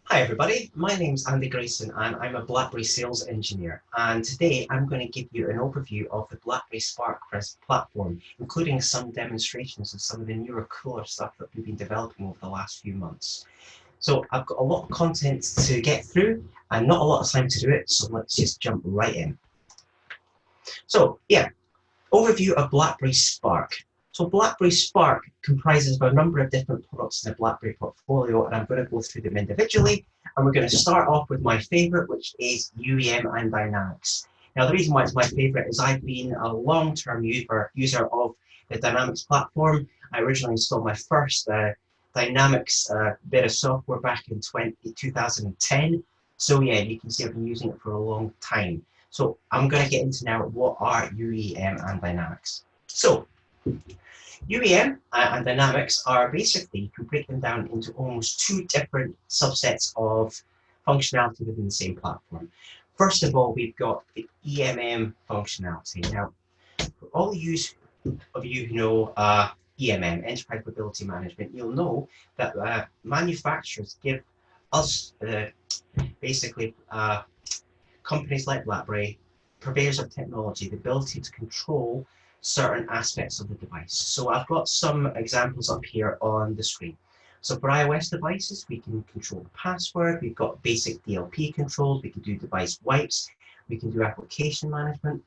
Hi everybody, my name's Andy Grayson and I'm a BlackBerry sales engineer, and today I'm going to give you an overview of the BlackBerry Spark platform, including some demonstrations of some of the newer, cooler stuff that we've been developing over the last few months. So I've got a lot of content to get through and not a lot of time to do it, so let's just jump right in. So yeah, overview of BlackBerry Spark. So BlackBerry Spark comprises of a number of different products in the BlackBerry portfolio, and I'm going to go through them individually. And we're going to start off with my favorite, which is UEM and Dynamics. Now, the reason why it's my favorite is I've been a long-term user of the Dynamics platform. I originally installed my first Dynamics bit of software back in 2010. So yeah, you can see I've been using it for a long time. So I'm going to get into now what are UEM and Dynamics. So UEM and Dynamics are basically, you can break them down into almost two different subsets of functionality within the same platform. First of all, we've got the EMM functionality. Now, for all of you who know EMM, Enterprise Mobility Management, you'll know that manufacturers give us, basically, companies like BlackBerry, purveyors of technology, the ability to control certain aspects of the device. So I've got some examples up here on the screen. So for iOS devices, we can control the password, we've got basic DLP controls, we can do device wipes, we can do application management.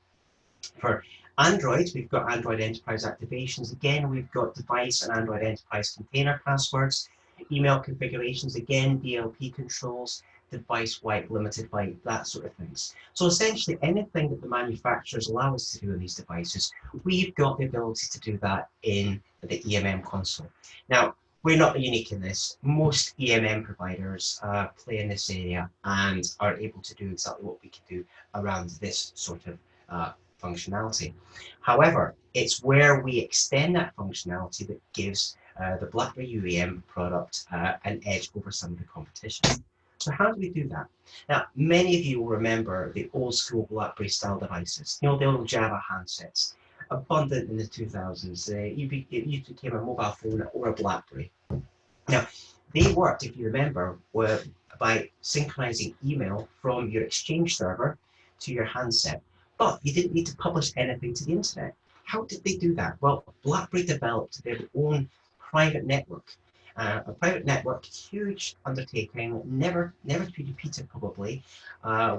For Android, we've got Android Enterprise activations. Again, we've got device and Android Enterprise container passwords, email configurations, again, DLP controls, device wipe, limited wipe, that sort of things. So essentially anything that the manufacturers allow us to do in these devices, we've got the ability to do that in the EMM console. Now, we're not unique in this. Most EMM providers play in this area and are able to do exactly what we can do around this sort of functionality. However, it's where we extend that functionality that gives the BlackBerry UEM product an edge over some of the competition. So how do we do that? Now, many of you will remember the old school BlackBerry style devices, the old Java handsets, abundant in the 2000s. It became a mobile phone or a BlackBerry. Now, they worked, if you remember, by synchronizing email from your Exchange server to your handset, but you didn't need to publish anything to the internet. How did they do that? Well, BlackBerry developed their own private network. A private network, huge undertaking, never to be repeated probably,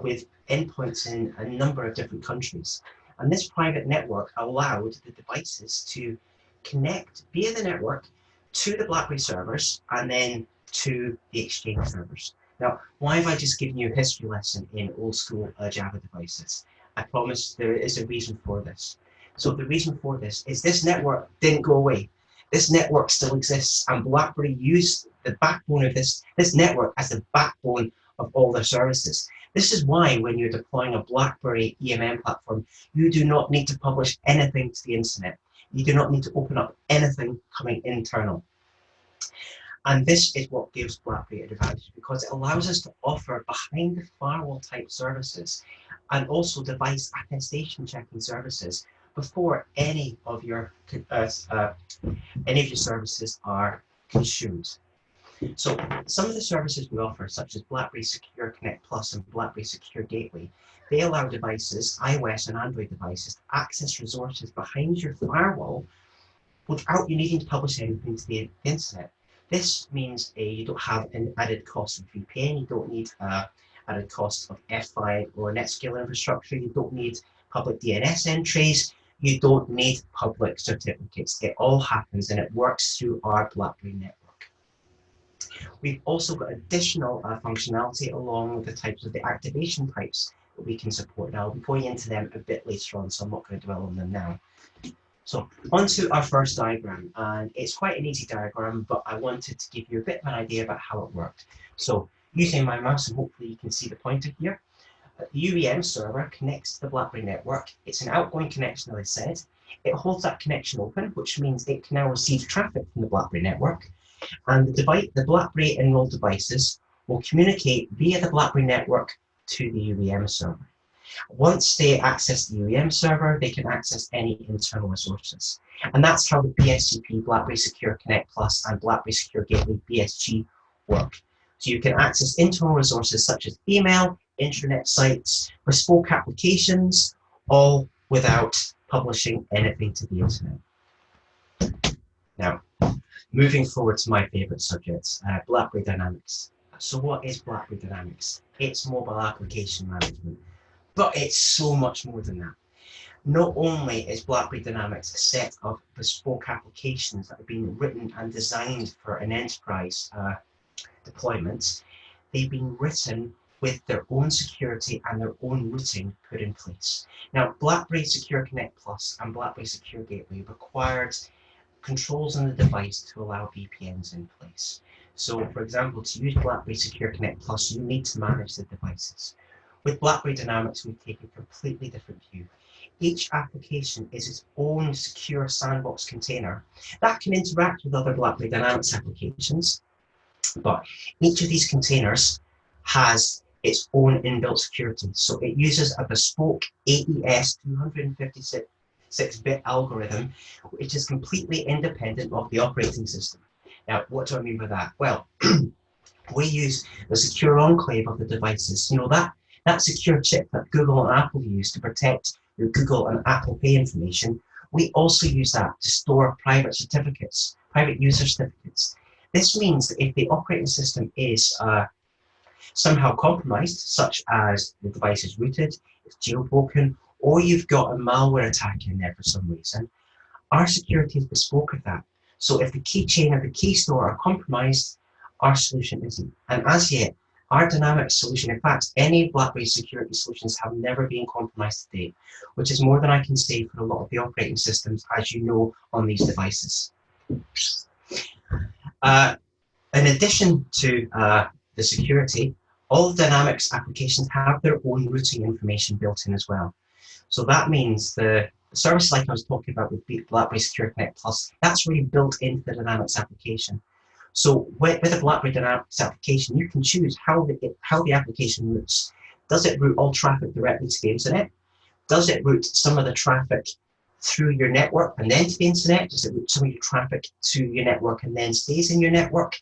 with endpoints in a number of different countries. And this private network allowed the devices to connect via the network to the BlackBerry servers and then to the Exchange servers. Now, why have I just given you a history lesson in old school Java devices? I promise there is a reason for this. So the reason for this is this network didn't go away. This network still exists, and BlackBerry used the backbone of this network as the backbone of all their services. This is why when you're deploying a BlackBerry EMM platform, you do not need to publish anything to the internet. You do not need to open up anything coming internal. And this is what gives BlackBerry an advantage, because it allows us to offer behind the firewall type services and also device attestation checking services before any of your services are consumed. So some of the services we offer, such as BlackBerry Secure Connect Plus and BlackBerry Secure Gateway, they allow devices, iOS and Android devices, to access resources behind your firewall without you needing to publish anything to the internet. This means you don't have an added cost of VPN, you don't need added cost of F5 or NetScale infrastructure, you don't need public DNS entries, you don't need public certificates. It all happens and it works through our BlackBerry network. We've also got additional functionality along with the types of the activation types that we can support. Now, I'll be going into them a bit later on, so I'm not going to dwell on them now. So onto our first diagram, and it's quite an easy diagram, but I wanted to give you a bit of an idea about how it worked. So using my mouse, and hopefully you can see the pointer here, the UEM server connects to the BlackBerry network. It's an outgoing connection, as I said. It holds that connection open, which means it can now receive traffic from the BlackBerry network. And the BlackBerry enrolled devices will communicate via the BlackBerry network to the UEM server. Once they access the UEM server, they can access any internal resources. And that's how the BSCP, BlackBerry Secure Connect Plus, and BlackBerry Secure Gateway, BSG, work. So you can access internal resources such as email, intranet sites, bespoke applications, all without publishing anything to the internet. Now, moving forward to my favorite subject, BlackBerry Dynamics. So what is BlackBerry Dynamics? It's mobile application management, but it's so much more than that. Not only is BlackBerry Dynamics a set of bespoke applications that have been written and designed for an enterprise deployment, they've been written with their own security and their own routing put in place. Now, BlackBerry Secure Connect Plus and BlackBerry Secure Gateway required controls on the device to allow VPNs in place. So, for example, to use BlackBerry Secure Connect Plus, you need to manage the devices. With BlackBerry Dynamics, we take a completely different view. Each application is its own secure sandbox container that can interact with other BlackBerry Dynamics applications, but each of these containers has its own inbuilt security. So it uses a bespoke AES 256-bit algorithm, which is completely independent of the operating system. Now, what do I mean by that? Well, we use the secure enclave of the devices. You know, that secure chip that Google and Apple use to protect your Google and Apple Pay information. We also use that to store private certificates, private user certificates. This means that if the operating system is somehow compromised, such as the device is rooted, it's jailbroken, or you've got a malware attack in there for some reason, our security is bespoke of that. So if the keychain or the key store are compromised, our solution isn't. And as yet, our Dynamics solution, in fact, any BlackBerry security solutions have never been compromised to date, which is more than I can say for a lot of the operating systems, as you know, on these devices. In addition to the security, all Dynamics applications have their own routing information built in as well. So that means the service like I was talking about with BlackBerry Secure Connect Plus, that's really built into the Dynamics application. So with a BlackBerry Dynamics application, you can choose how the application routes. Does it route all traffic directly to the internet? Does it route some of the traffic through your network and then to the internet? Does it route some of your traffic to your network and then stays in your network?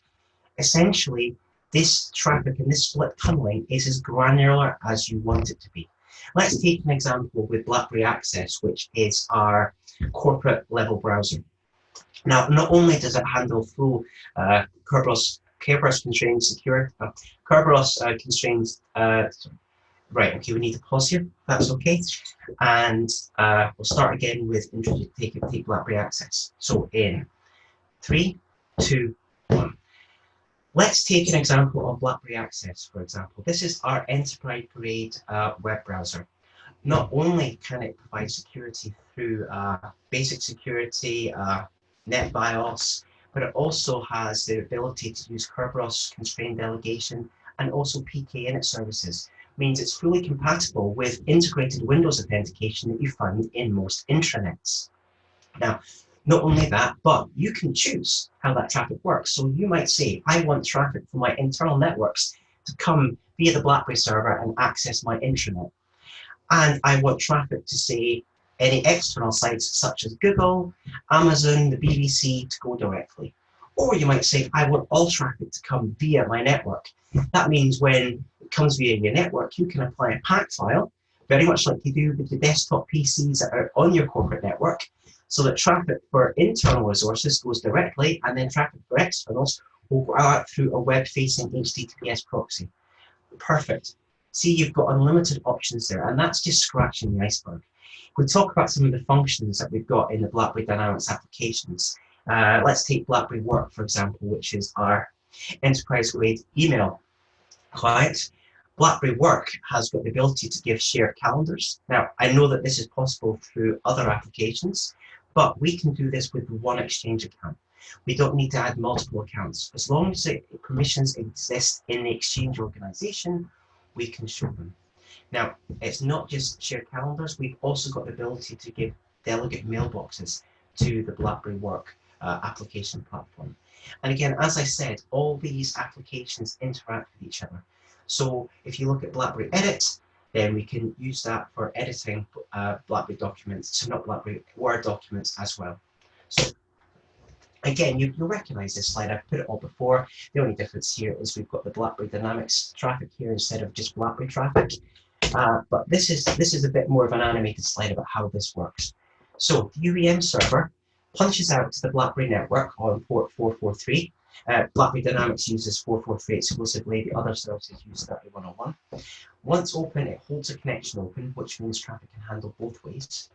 Essentially, this traffic and this split tunneling is as granular as you want it to be. Let's take an example with BlackBerry Access, which is our corporate level browser. Now, not only does it handle full Kerberos constrained security, right, okay, we need to pause here, that's okay. And we'll start again with take BlackBerry Access. So in 3, 2, 1. Let's take an example of BlackBerry Access, for example. This is our enterprise-grade web browser. Not only can it provide security through basic security, NetBIOS, but it also has the ability to use Kerberos constrained delegation and also PKInit services. It means it's fully compatible with integrated Windows authentication that you find in most intranets. Now, not only that, but you can choose how that traffic works. So you might say, I want traffic from my internal networks to come via the BlackBerry server and access my intranet. And I want traffic to, say, any external sites such as Google, Amazon, the BBC to go directly. Or you might say, I want all traffic to come via my network. That means when it comes via your network, you can apply a pack file, very much like you do with the desktop PCs that are on your corporate network, so that traffic for internal resources goes directly, and then traffic for externals will go out through a web-facing HTTPS proxy. Perfect. See, you've got unlimited options there, and that's just scratching the iceberg. We talk about some of the functions that we've got in the BlackBerry Dynamics applications. Let's take BlackBerry Work, for example, which is our enterprise-grade email client. BlackBerry Work has got the ability to give shared calendars. Now, I know that this is possible through other applications, but we can do this with one Exchange account. We don't need to add multiple accounts. As long as the permissions exist in the Exchange organization, we can show them. Now, it's not just shared calendars, we've also got the ability to give delegate mailboxes to the BlackBerry Work application platform. And again, as I said, all these applications interact with each other. So if you look at BlackBerry Edit, then we can use that for editing BlackBerry documents, so not BlackBerry Word documents as well. So Again, you'll recognize this slide. I've put it all before. The only difference here is we've got the BlackBerry Dynamics traffic here instead of just BlackBerry traffic. But this is a bit more of an animated slide about how this works. So the UEM server punches out to the BlackBerry network on port 443. BlackBerry Dynamics uses 443 exclusively. The other services use 3101. Once open, it holds a connection open, which means traffic can handle both ways.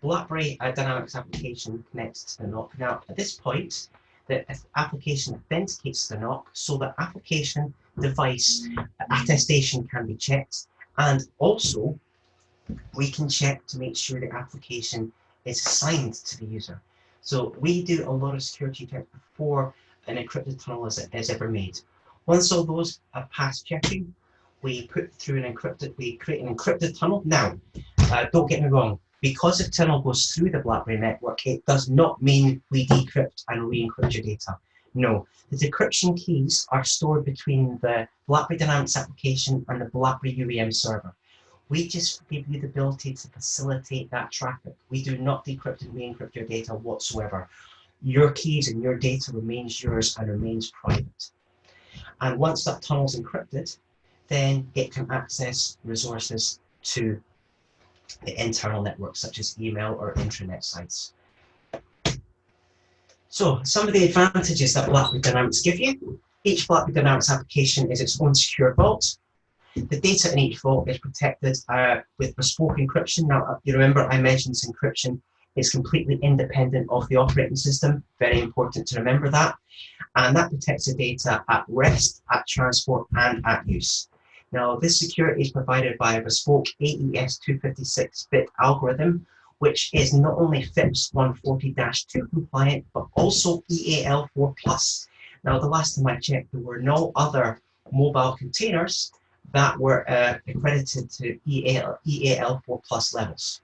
BlackBerry Dynamics application connects to the NOC. Now, at this point, the application authenticates the NOC, so the application device attestation can be checked, and also we can check to make sure the application is assigned to the user. So we do a lot of security checks before an encrypted tunnel is ever made. Once all those have passed checking, we create an encrypted tunnel. Now, don't get me wrong, because the tunnel goes through the BlackBerry network, it does not mean we decrypt and re-encrypt your data. No, the decryption keys are stored between the BlackBerry Dynamics application and the BlackBerry UEM server. We just give you the ability to facilitate that traffic. We do not decrypt and re-encrypt your data whatsoever. Your keys and your data remains yours and remains private. And once that tunnel is encrypted, then it can access resources to the internal network, such as email or intranet sites. So some of the advantages that BlackBerry Dynamics give you. Each BlackBerry Dynamics application is its own secure vault. The data in each vault is protected with bespoke encryption. Now, you remember I mentioned this encryption is completely independent of the operating system. Very important to remember that. And that protects the data at rest, at transport, and at use. Now, this security is provided by a bespoke AES 256-bit algorithm, which is not only FIPS 140-2 compliant, but also EAL4+. Now, the last time I checked, there were no other mobile containers that were accredited to EAL4+ levels.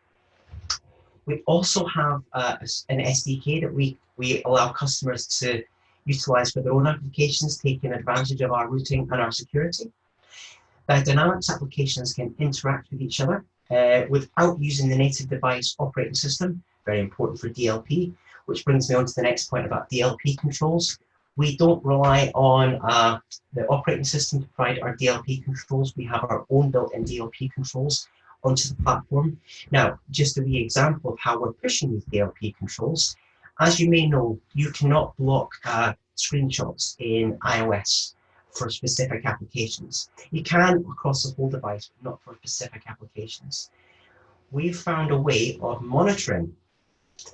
We also have an SDK that we allow customers to utilize for their own applications, taking advantage of our routing and our security. Dynamics applications can interact with each other without using the native device operating system, very important for DLP, which brings me on to the next point about DLP controls. We don't rely on the operating system to provide our DLP controls. We have our own built-in DLP controls onto the platform. Now, just a wee example of how we're pushing these DLP controls. As you may know, you cannot block screenshots in iOS for specific applications. You can across the whole device, but not for specific applications. We've found a way of monitoring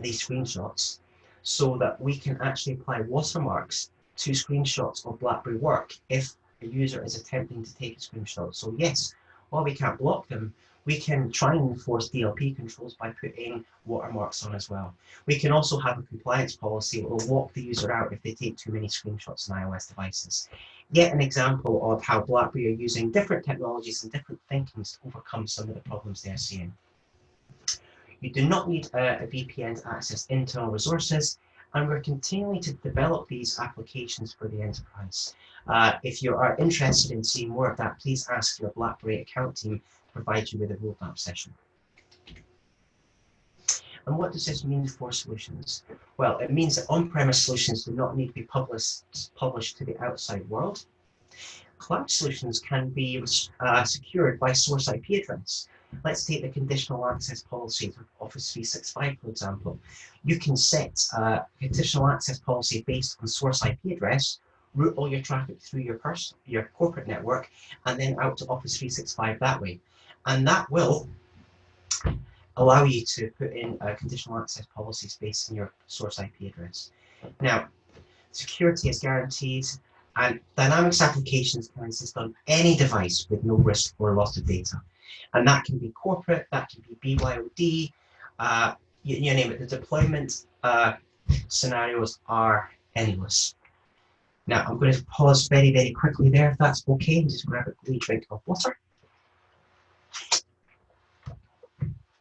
these screenshots so that we can actually apply watermarks to screenshots of BlackBerry Work if a user is attempting to take a screenshot. So yes, while we can't block them, we can try and enforce DLP controls by putting watermarks on as well. We can also have a compliance policy that will walk the user out if they take too many screenshots on iOS devices. Yet an example of how BlackBerry are using different technologies and different thinkings to overcome some of the problems they're seeing. You do not need a VPN to access internal resources, and we're continuing to develop these applications for the enterprise. If you are interested in seeing more of that, please ask your BlackBerry account team to provide you with a roadmap session. And what does this mean for solutions? Well, it means that on-premise solutions do not need to be published to the outside world. Cloud solutions can be secured by source IP address. Let's take the conditional access policy for Office 365, for example. You can set a conditional access policy based on source IP address, route all your traffic through your corporate network, and then out to Office 365 that way. And that will allow you to put in conditional access policies based on your source IP address. Now, security is guaranteed, and Dynamics applications can exist on any device with no risk or loss of data. And that can be corporate, that can be BYOD, you name it. The deployment scenarios are endless. Now, I'm going to pause very, very quickly there, if that's okay, and just grab a wee drink of water.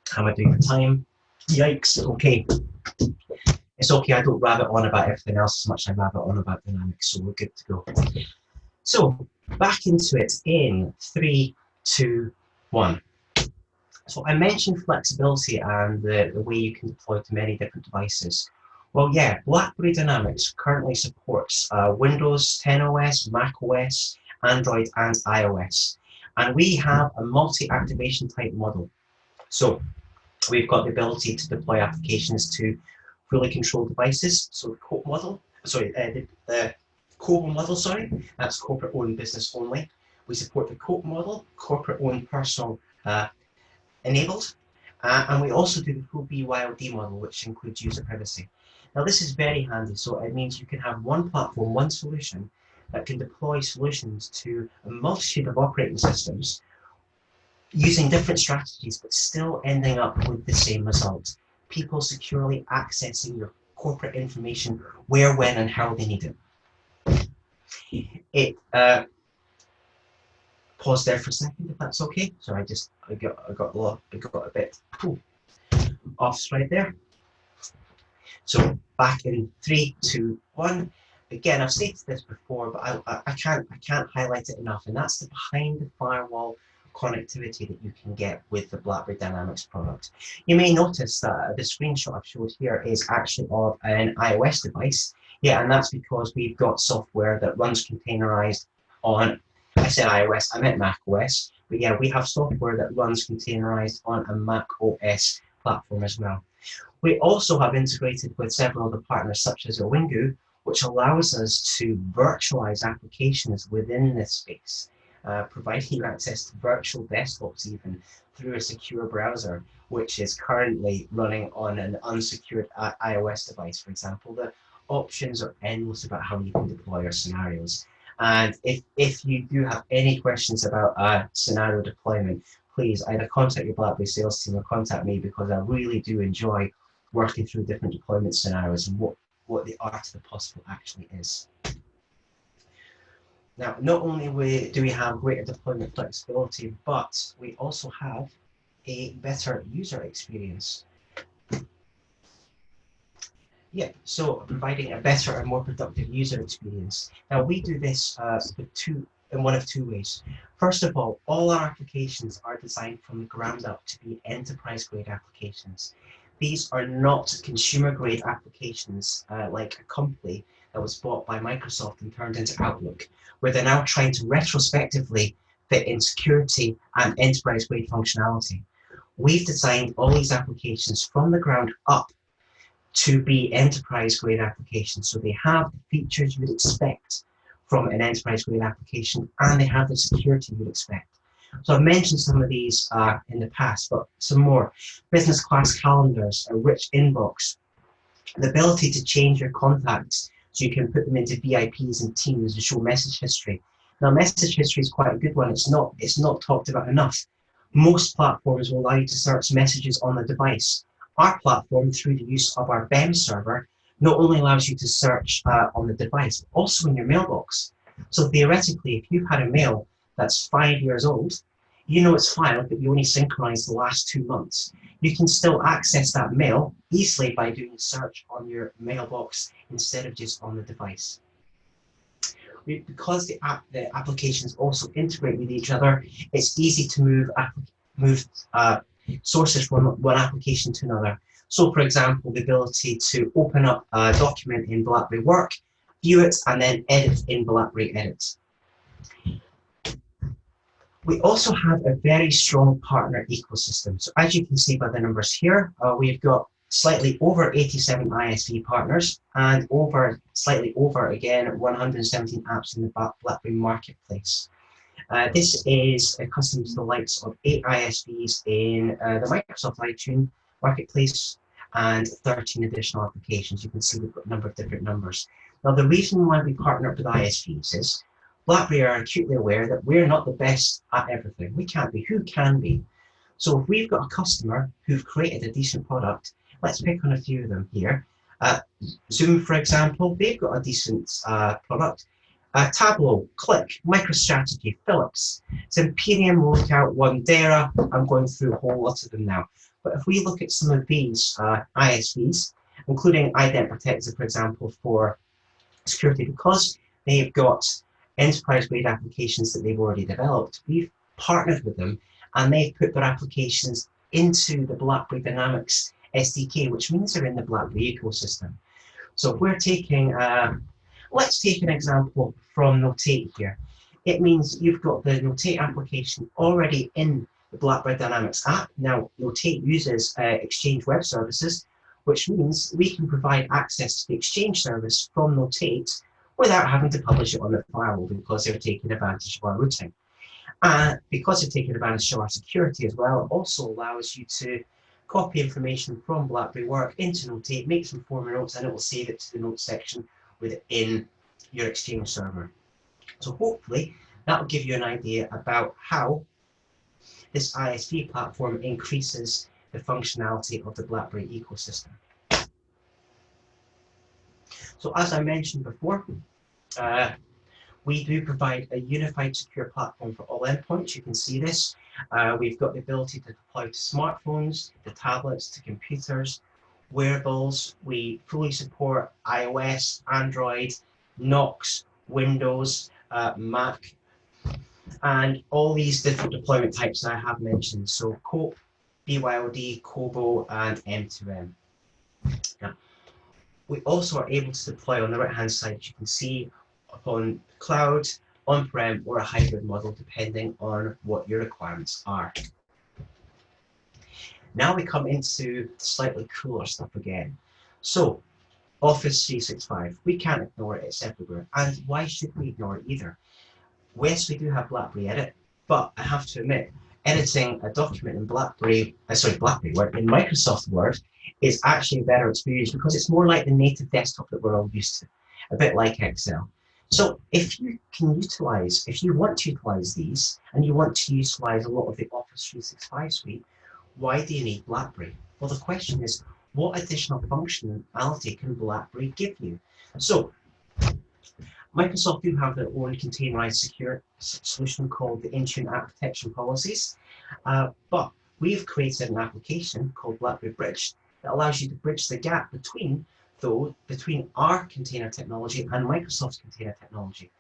How am I doing for time? Yikes, okay. It's okay, I don't rabbit on about everything else as much as I rabbit on about Dynamics, so we're good to go. So, back into it in 3, 2, 1. So I mentioned flexibility and the way you can deploy to many different devices. Well, yeah, BlackBerry Dynamics currently supports Windows 10 OS, Mac OS, Android, and iOS. And we have a multi-activation type model. So we've got the ability to deploy applications to fully controlled devices. So the COBE model, the COBE model, that's corporate owned business only. We support the COBE model, corporate owned personal enabled. And we also do the full BYOD model, which includes user privacy. Now, this is very handy. So it means you can have one platform, one solution that can deploy solutions to a multitude of operating systems using different strategies, but still ending up with the same result. People securely accessing your corporate information where, when, and how they need it. Pause there for a second, if that's okay. So I got a bit off stride there. So back in 3, 2, 1. Again, I've stated this before, but I can't highlight it enough, and that's the behind the firewall connectivity that you can get with the BlackBerry Dynamics product. You may notice that the screenshot I've showed here is actually of an iOS device. Yeah, and that's because we've got software that runs containerized on, I said iOS, I meant Mac OS, but yeah, we have software that runs containerized on a Mac OS platform as well. We also have integrated with several other partners such as Owingu, which allows us to virtualize applications within this space, providing you access to virtual desktops even through a secure browser, which is currently running on an unsecured iOS device, for example. The options are endless about how you can deploy your scenarios. And if you do have any questions about scenario deployment, please either contact your BlackBerry sales team or contact me, because I really do enjoy working through different deployment scenarios and what the art of the possible actually is. Now, not only do we have greater deployment flexibility, but we also have a better user experience. Yeah, so providing a better and more productive user experience. Now, we do this in one of two ways. First of all our applications are designed from the ground up to be enterprise-grade applications. These are not consumer-grade applications like a company that was bought by Microsoft and turned into Outlook, where they're now trying to retrospectively fit in security and enterprise-grade functionality. We've designed all these applications from the ground up to be enterprise-grade applications. So they have the features you would expect from an enterprise-grade application, and they have the security you would expect. So I've mentioned some of these in the past, but some more. Business class calendars, a rich inbox, the ability to change your contacts so you can put them into VIPs and teams and show message history. Now, message history is quite a good one. It's not talked about enough. Most platforms will allow you to search messages on the device. Our platform, through the use of our BEM server, not only allows you to search on the device, but also in your mailbox. So theoretically, if you've had a mail that's 5 years old, you know it's filed, but you only synchronized the last 2 months. You can still access that mail easily by doing a search on your mailbox instead of just on the device. Because the applications also integrate with each other, it's easy to move sources from one application to another. So, for example, the ability to open up a document in BlackBerry Work, view it, and then edit in BlackBerry Edit. We also have a very strong partner ecosystem. So as you can see by the numbers here, we've got slightly over 87 ISV partners and slightly over again 117 apps in the BlackBerry Marketplace. This is custom to the likes of 8 ISVs in the Microsoft iTunes Marketplace and 13 additional applications. You can see we've got a number of different numbers. Now, the reason why we partner up with ISVs is BlackBerry are acutely aware that we're not the best at everything. We can't be. Who can be? So if we've got a customer who've created a decent product, let's pick on a few of them here. Zoom, for example, they've got a decent product. Tableau, Click, MicroStrategy, Philips, Imperium, Lookout, Wandera. I'm going through a whole lot of them now. But if we look at some of these ISVs, including Ident Protector, for example, for security, because they've got enterprise-grade applications that they've already developed, we've partnered with them and they've put their applications into the BlackBerry Dynamics SDK, which means they're in the BlackBerry ecosystem. So if we're taking, let's take an example from Notate here. It means you've got the Notate application already in the BlackBerry Dynamics app. Now, Notate uses Exchange Web Services, which means we can provide access to the Exchange service from Notate without having to publish it on the firewall because they're taking advantage of our routing. And because they're taking advantage of our security as well, it also allows you to copy information from BlackBerry Work into Notate, make some former notes, and it will save it to the notes section within your Exchange server. So hopefully that will give you an idea about how this ISV platform increases the functionality of the BlackBerry ecosystem. So as I mentioned before, we do provide a unified secure platform for all endpoints. You can see this. We've got the ability to deploy to smartphones, to tablets, to computers, wearables. We fully support iOS, Android, Knox, Windows, Mac, and all these different deployment types that I have mentioned. So COAP, BYOD, COBO, and M2M. Now, we also are able to deploy on the right-hand side, you can see, upon cloud, on-prem, or a hybrid model, depending on what your requirements are. Now we come into slightly cooler stuff again. So, Office 365, we can't ignore it, it's everywhere. And why should we ignore it either? Yes, we do have BlackBerry Edit, but I have to admit, editing a document in BlackBerry Word, in Microsoft Word, is actually a better experience because it's more like the native desktop that we're all used to, a bit like Excel. So if you want to utilize these, and you want to utilize a lot of the Office 365 suite, why do you need BlackBerry? Well, the question is, what additional functionality can BlackBerry give you? So Microsoft do have their own containerized secure solution called the Intune App Protection Policies, but we've created an application called BlackBerry Bridge that allows you to bridge the gap between our container technology and Microsoft's container technology.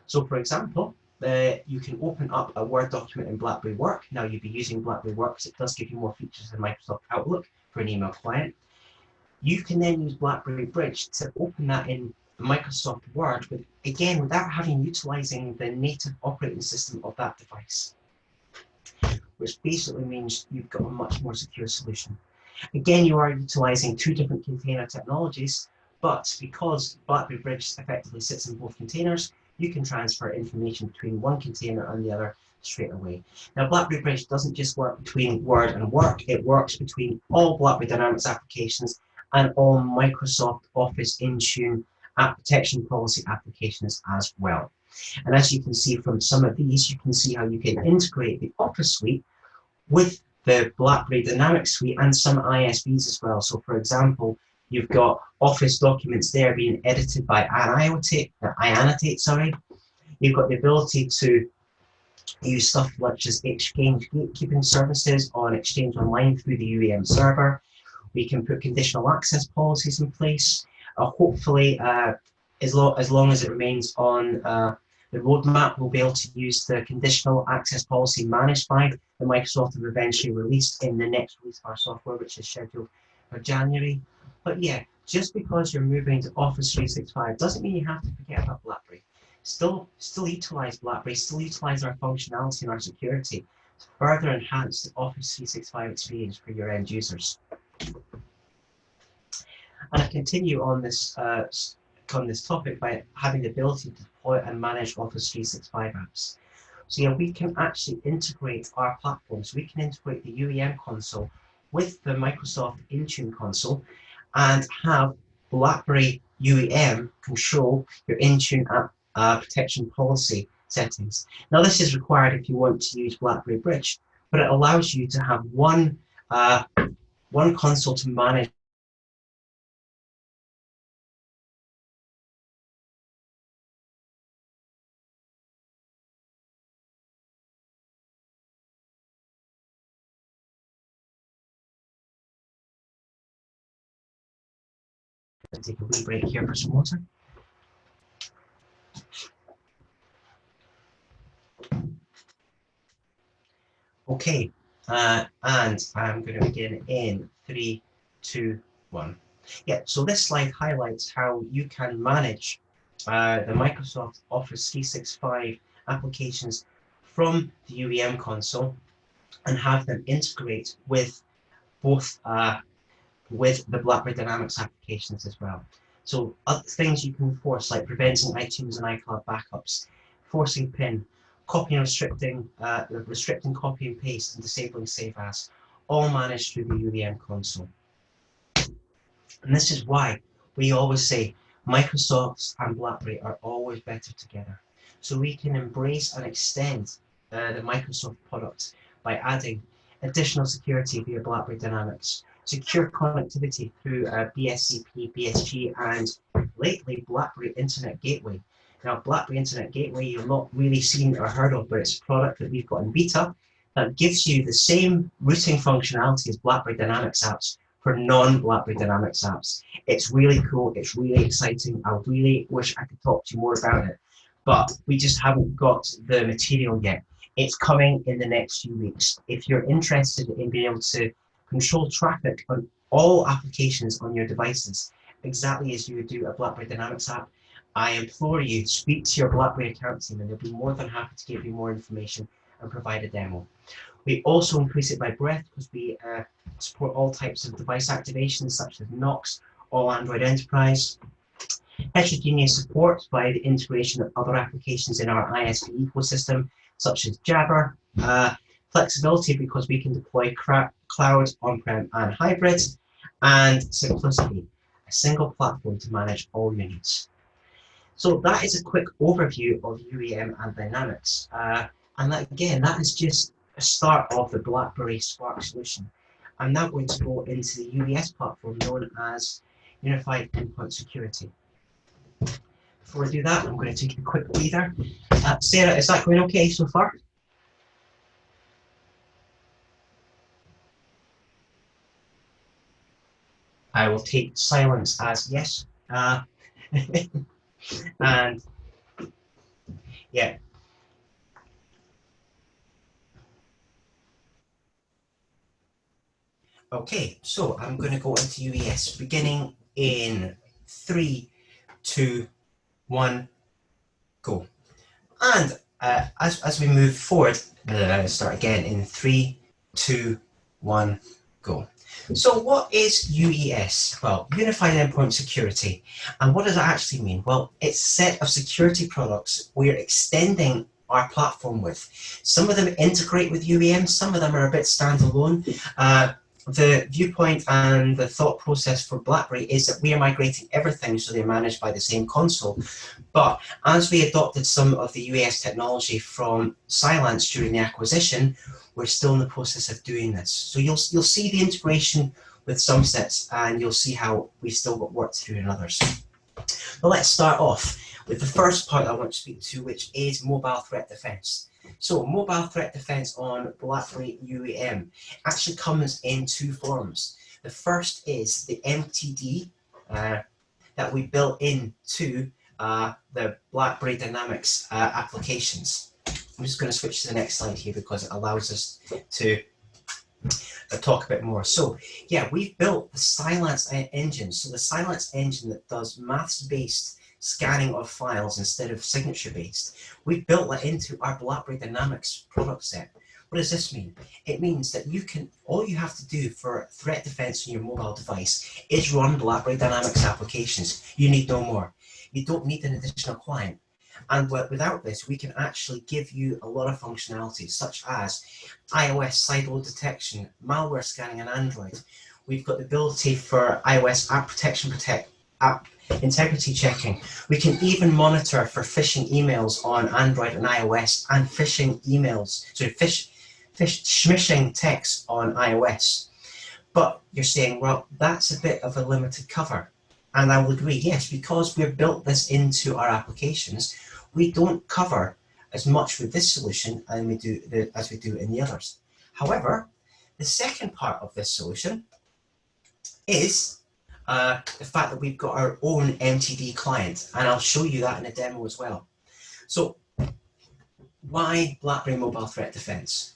So for example, you can open up a Word document in BlackBerry Work. Now you'd be using BlackBerry Work because it does give you more features than Microsoft Outlook for an email client. You can then use BlackBerry Bridge to open that in Microsoft Word, without utilizing the native operating system of that device, which basically means you've got a much more secure solution. Again, you are utilizing two different container technologies, but because BlackBerry Bridge effectively sits in both containers, you can transfer information between one container and the other straight away. Now, BlackBerry Bridge doesn't just work between Word and Work, it works between all BlackBerry Dynamics applications and all Microsoft Office Intune App Protection Policy applications as well. And as you can see from some of these, you can see how you can integrate the Office suite with the BlackBerry Dynamics suite and some ISVs as well. So for example, you've got Office documents there being edited by iAnnotate. You've got the ability to use stuff such as Exchange gatekeeping services on Exchange Online through the UEM server. We can put conditional access policies in place. Hopefully, as long as it remains on the roadmap, we'll be able to use the conditional access policy managed by the Microsoft have eventually released in the next release of our software, which is scheduled for January. But yeah, just because you're moving to Office 365 doesn't mean you have to forget about BlackBerry. Still utilize BlackBerry, still utilize our functionality and our security to further enhance the Office 365 experience for your end users. And I continue on this topic by having the ability to deploy and manage Office 365 apps. So yeah, we can actually integrate our platforms. We can integrate the UEM console with the Microsoft Intune console and have BlackBerry UEM control your Intune app protection policy settings. Now this is required if you want to use BlackBerry Bridge, but it allows you to have one console to manage take a wee break here for some water. Okay, and I'm going to begin in 3, 2, 1. Yeah, so this slide highlights how you can manage the Microsoft Office 365 applications from the UEM console and have them integrate with both with the BlackBerry Dynamics applications as well. So other things you can enforce, like preventing iTunes and iCloud backups, forcing PIN, copying and restricting copy and paste, and disabling save as, all managed through the UEM console. And this is why we always say Microsoft and BlackBerry are always better together. So we can embrace and extend the Microsoft products by adding additional security via BlackBerry Dynamics, secure connectivity through BSCP, BSG, and lately BlackBerry Internet Gateway. Now, BlackBerry Internet Gateway you've not really seen or heard of, but it's a product that we've got in beta that gives you the same routing functionality as BlackBerry Dynamics apps for non-BlackBerry Dynamics apps. It's really cool, it's really exciting. I really wish I could talk to you more about it, but we just haven't got the material yet. It's coming in the next few weeks. If you're interested in being able to control traffic on all applications on your devices, exactly as you would do a BlackBerry Dynamics app, I implore you, speak to your BlackBerry account team and they'll be more than happy to give you more information and provide a demo. We also increase it by breadth because we support all types of device activations such as Knox, All Android Enterprise, heterogeneous support by the integration of other applications in our ISV ecosystem such as Jabber, flexibility because we can deploy cloud, on-prem and hybrid, and simplicity, a single platform to manage all your needs. So that is a quick overview of UEM and Dynamics. And that, again, that is just a start of the BlackBerry Spark solution. I'm now going to go into the UES platform known as Unified Endpoint Security. Before I do that, I'm going to take a quick breather. Sarah, is that going okay so far? I will take silence as yes. And yeah. Okay, so I'm going to go into UES beginning in 3, 2, 1, go. And as we move forward, start again in 3, 2, 1, go. So what is UES? Well, Unified Endpoint Security. And what does that actually mean? Well, it's a set of security products we're extending our platform with. Some of them integrate with UEM, some of them are a bit standalone. The viewpoint and the thought process for BlackBerry is that we are migrating everything so they're managed by the same console. But as we adopted some of the UES technology from Cylance during the acquisition, we're still in the process of doing this. So you'll see the integration with some sets and you'll see how we've still got work to do in others. But let's start off with the first part I want to speak to, which is mobile threat defense. So mobile threat defense on BlackBerry UEM actually comes in two forms. The first is the MTD that we built into the BlackBerry Dynamics applications. I'm just going to switch to the next slide here because it allows us to talk a bit more. So yeah, we've built the Cylance engine. So the Cylance engine that does maths-based scanning of files instead of signature-based. We've built that into our BlackBerry Dynamics product set. What does this mean? It means that all you have to do for threat defense on your mobile device is run BlackBerry Dynamics applications. You need no more. You don't need an additional client. And without this, we can actually give you a lot of functionalities, such as iOS sideload detection, malware scanning on Android. We've got the ability for iOS app protection, app integrity checking. We can even monitor for phishing emails on Android and iOS and phishing emails, smishing text on iOS. But you're saying, well, that's a bit of a limited cover. And I will agree, yes, because we've built this into our applications, we don't cover as much with this solution as we do in the others. However, the second part of this solution is the fact that we've got our own MTD client, and I'll show you that in a demo as well. So why BlackBerry Mobile Threat Defense?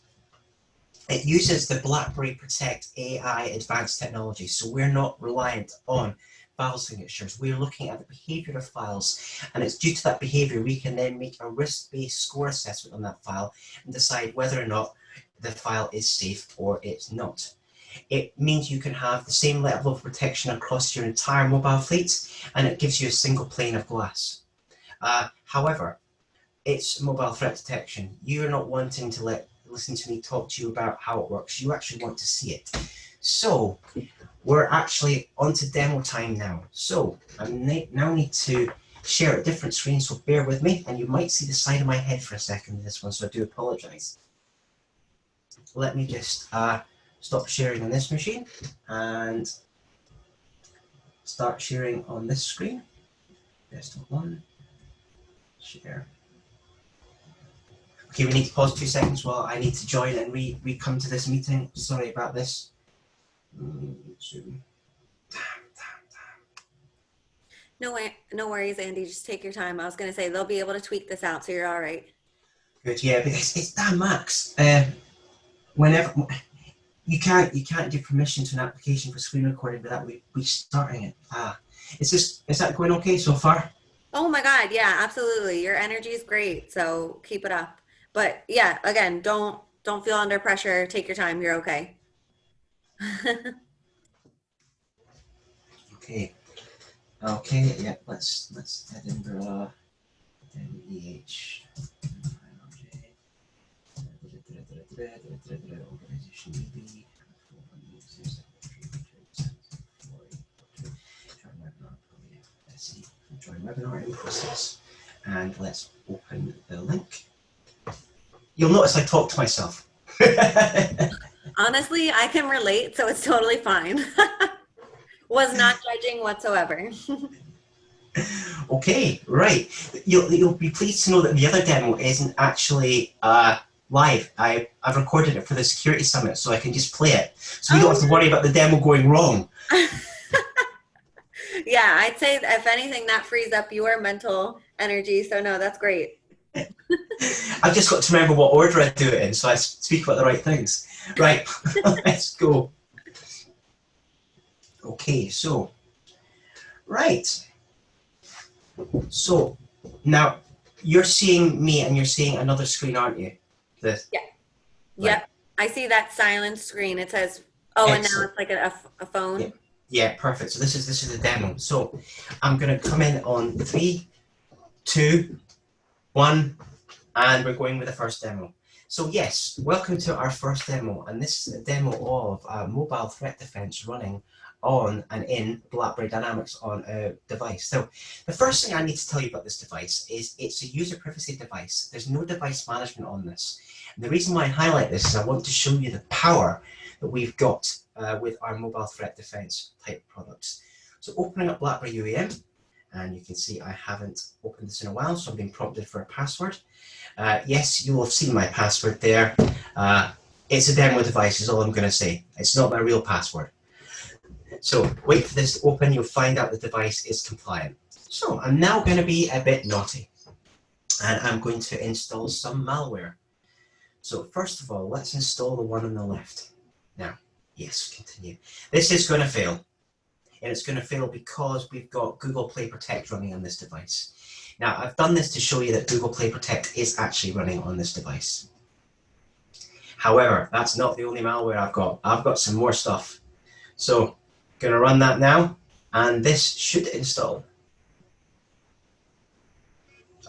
It uses the BlackBerry Protect AI advanced technology, so we're not reliant on file signatures. We're looking at the behavior of files, and it's due to that behavior we can then make a risk-based score assessment on that file and decide whether or not the file is safe or it's not. It means you can have the same level of protection across your entire mobile fleet, and it gives you a single pane of glass. However, it's mobile threat detection. You're not wanting to listen to me talk to you about how it works. You actually want to see it. So we're actually onto demo time now. So I now need to share a different screen, so bear with me, and you might see the side of my head for a second in this one, so I do apologize. Let me just stop sharing on this machine and start sharing on this screen. Desktop 1, share. Okay, we need to pause 2 seconds while I need to join and re-come to this meeting. Sorry about this. No worries, Andy. Just take your time. I was going to say they'll be able to tweak this out, so you're all right. Good, yeah, but it's Dan Max. Whenever you can't give permission to an application for screen recording without restarting it. Is that going okay so far? Oh my God, yeah, absolutely. Your energy is great, so keep it up. But yeah, again, don't feel under pressure. Take your time. You're okay. Okay. Okay, yeah, let's Edinburgh, then EH, organization EB, join webinar in process, and let's open the link. You'll notice I talk to myself. Honestly, I can relate, so it's totally fine. Was not judging whatsoever. Okay, right. You'll be pleased to know that the other demo isn't actually live. I've recorded it for the security summit, so I can just play it. So we don't have to worry about the demo going wrong. Yeah, I'd say if anything, that frees up your mental energy. So no, that's great. I've just got to remember what order I do it in, so I speak about the right things. Right, let's go. Okay, so, right. So, now, you're seeing me and you're seeing another screen, aren't you? Yeah. Right. Yep. I see that silent screen. It says, oh, and now Excellent. it's like a phone. Yeah, perfect. So this is the demo. So I'm going to come in on 3, 2, 1, and we're going with the first demo. So yes, welcome to our first demo, and this is a demo of mobile threat defense running on and in BlackBerry Dynamics on a device. So the first thing I need to tell you about this device is it's a user privacy device. There's no device management on this. And the reason why I highlight this is I want to show you the power that we've got with our mobile threat defense type products. So opening up BlackBerry UEM, and you can see I haven't opened this in a while, so I'm being prompted for a password. Yes, you will have seen my password there. It's a demo device is all I'm going to say. It's not my real password. So wait for this to open, you'll find out the device is compliant. So I'm now going to be a bit naughty, and I'm going to install some malware. So first of all, let's install the one on the left. Now, yes, continue. This is going to fail, and it's going to fail because we've got Google Play Protect running on this device. Now, I've done this to show you that Google Play Protect is actually running on this device. However, that's not the only malware I've got. I've got some more stuff. So, I'm going to run that now, and this should install.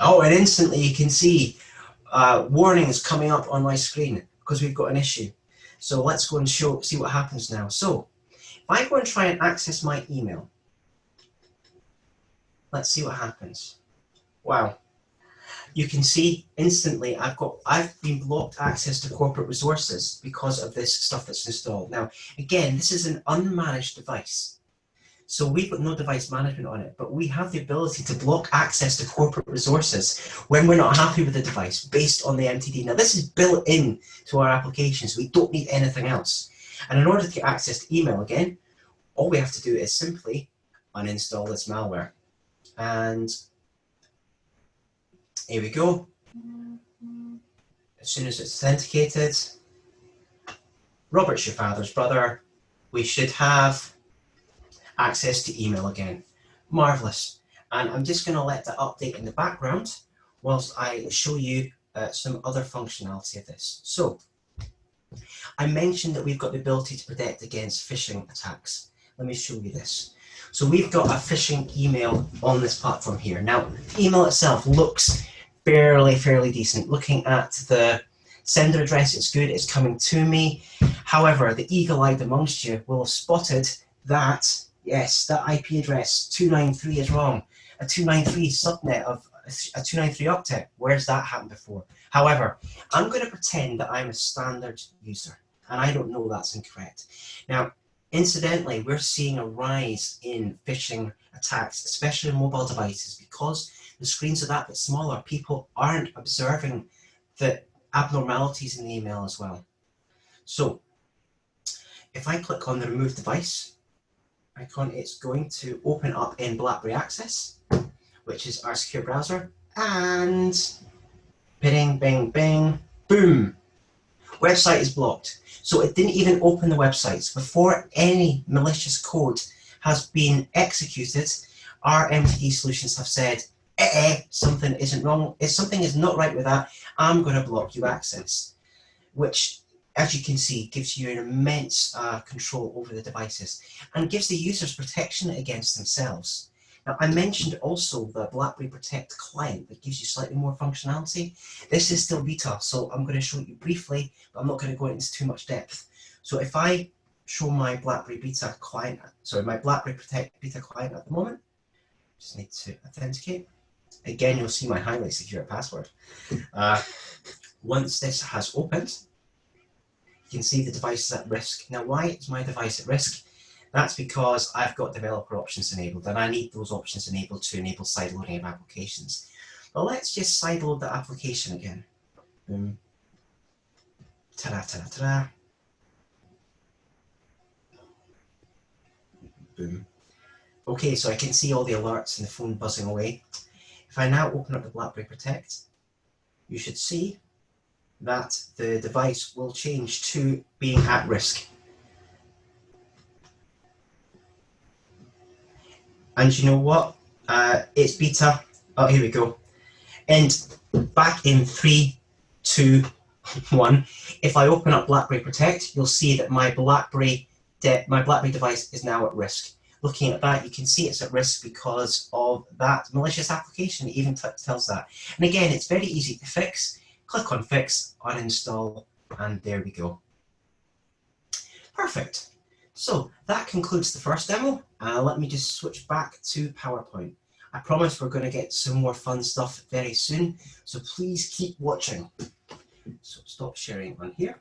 Oh, and instantly you can see warnings coming up on my screen because we've got an issue. So let's go and see what happens now. So if I go and try and access my email, let's see what happens. Wow. You can see instantly I've been blocked access to corporate resources because of this stuff that's installed. Now, again, this is an unmanaged device. So we've got no device management on it, but we have the ability to block access to corporate resources when we're not happy with the device based on the MTD. Now, this is built in to our application, so we don't need anything else. And in order to get access to email again, all we have to do is simply uninstall this malware. And here we go. As soon as it's authenticated, Robert's your father's brother. We should have access to email again. Marvelous. And I'm just going to let that update in the background whilst I show you some other functionality of this. So I mentioned that we've got the ability to protect against phishing attacks. Let me show you this. So we've got a phishing email on this platform here. Now, the email itself looks fairly decent. Looking at the sender address, it's good, it's coming to me. However, the eagle-eyed amongst you will have spotted that, yes, that IP address 293 is wrong. A 293 subnet of a 293 octet. Where's that happened before? However, I'm going to pretend that I'm a standard user, and I don't know that's incorrect. Now, incidentally, we're seeing a rise in phishing attacks, especially on mobile devices, because the screens are that bit smaller. People aren't observing the abnormalities in the email as well. So if I click on the remove device icon, it's going to open up in BlackBerry Access, which is our secure browser, and bing, bing, bing, boom, website is blocked. So it didn't even open the websites. Before any malicious code has been executed, our MTD solutions have said, something isn't wrong. If something is not right with that, I'm going to block you access, which, as you can see, gives you an immense control over the devices and gives the users protection against themselves. Now, I mentioned also the BlackBerry Protect client that gives you slightly more functionality. This is still beta, so I'm going to show you briefly, but I'm not going to go into too much depth. So if I show my BlackBerry beta client, sorry, my BlackBerry Protect beta client at the moment, just need to authenticate. Again, you'll see my highly secure password. Once this has opened, you can see the device is at risk. Now, why is my device at risk? That's because I've got developer options enabled, and I need those options enabled to enable sideloading of applications. But let's just sideload the application again. Boom. Ta-da, ta-da, ta-da. Boom. Okay, so I can see all the alerts and the phone buzzing away. If I now open up the BlackBerry Protect, you should see that the device will change to being at risk. And you know what? It's beta. Oh, here we go. And back in 3, 2, 1, if I open up BlackBerry Protect, you'll see that my BlackBerry device is now at risk. Looking at that, you can see it's at risk because of that malicious application. It even tells that. And again, it's very easy to fix. Click on Fix, uninstall, and there we go. Perfect. So that concludes the first demo. Let me just switch back to PowerPoint. I promise we're going to get some more fun stuff very soon, so please keep watching. So stop sharing on here,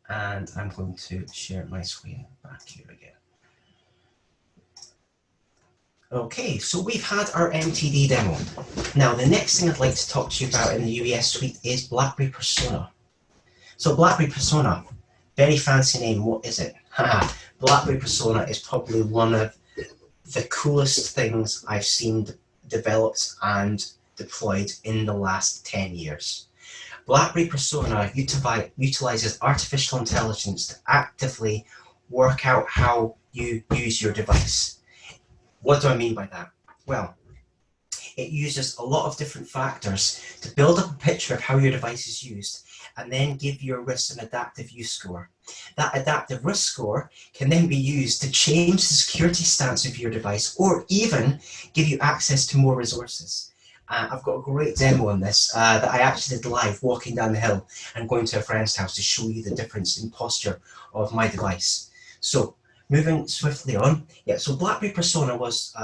and I'm going to share my screen back here again. Okay, so we've had our MTD demo. Now the next thing I'd like to talk to you about in the UES suite is BlackBerry Persona. So BlackBerry Persona, very fancy name, what is it? BlackBerry Persona is probably one of the coolest things I've seen developed and deployed in the last 10 years. BlackBerry Persona utilizes artificial intelligence to actively work out how you use your device. What do I mean by that? Well, it uses a lot of different factors to build up a picture of how your device is used and then give your risk an adaptive use score. That adaptive risk score can then be used to change the security stance of your device or even give you access to more resources. I've got a great demo on this that I actually did live walking down the hill and going to a friend's house to show you the difference in posture of my device. So moving swiftly on, yeah, so BlackBerry Persona was